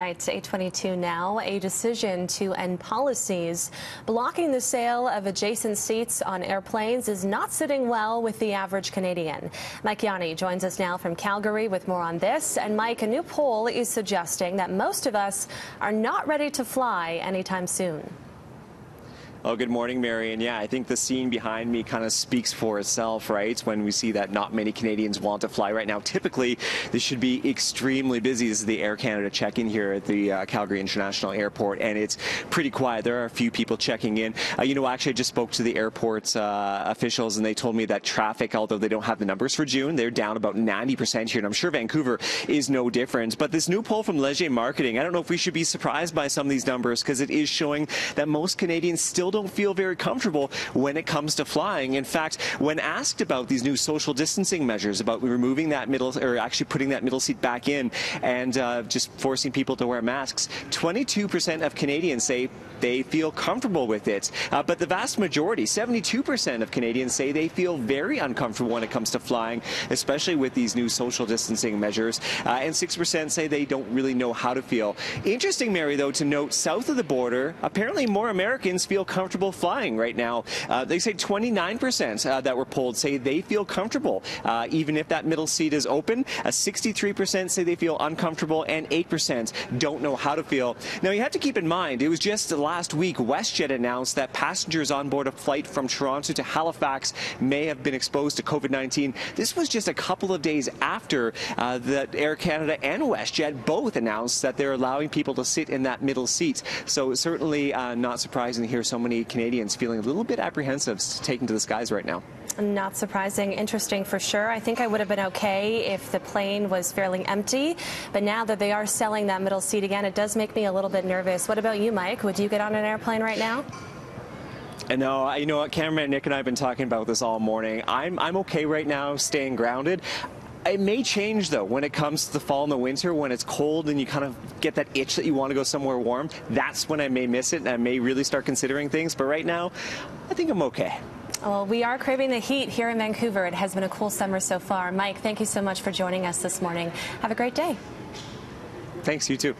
It's 8:22 now. A decision to end policies blocking the sale of adjacent seats on airplanes is not sitting well with the average Canadian. Mike Yanni joins us now from Calgary with more on this. And Mike, a new poll is suggesting that most of us are not ready to fly anytime soon. Oh, good morning, Mary. And yeah, I think the scene behind me kind of speaks for itself, right? When we see that not many Canadians want to fly right now. Typically, this should be extremely busy. This is the Air Canada check-in here at the Calgary International Airport, and it's pretty quiet. There are a few people checking in. Actually, I just spoke to the airport's officials, and they told me that traffic, although they don't have the numbers for June, they're down about 90% here, and I'm sure Vancouver is no different. But this new poll from Leger Marketing, I don't know if we should be surprised by some of these numbers, because it is showing that most Canadians still don't feel very comfortable when it comes to flying. In fact, when asked about these new social distancing measures, about removing that middle, or actually putting that middle seat back in and just forcing people to wear masks, 22% of Canadians say they feel comfortable with it. But the vast majority, 72% of Canadians, say they feel very uncomfortable when it comes to flying, especially with these new social distancing measures. And 6% say they don't really know how to feel. Interesting, Mary, though, to note, south of the border, apparently more Americans feel comfortable flying right now. They say 29% that were polled say they feel comfortable, even if that middle seat is open. 63% say they feel uncomfortable, and 8% don't know how to feel. Now, you have to keep in mind, it was just last week WestJet announced that passengers on board a flight from Toronto to Halifax may have been exposed to COVID-19. This was just a couple of days after that Air Canada and WestJet both announced that they're allowing people to sit in that middle seat. So certainly not surprising to hear so many Canadians feeling a little bit apprehensive taken to the skies right now. Not surprising. Interesting for sure. I think I would have been okay if the plane was fairly empty, but now that they are selling that middle seat again, it does make me a little bit nervous. What about you, Mike? Would you get on an airplane right now? No, you know what, cameraman Nick and I have been talking about this all morning. I'm okay right now staying grounded. It may change, though, when it comes to the fall and the winter, when it's cold and you kind of get that itch that you want to go somewhere warm. That's when I may miss it, and I may really start considering things. But right now, I think I'm okay. Well, we are craving the heat here in Vancouver. It has been a cool summer so far. Mike, thank you so much for joining us this morning. Have a great day. Thanks, you too.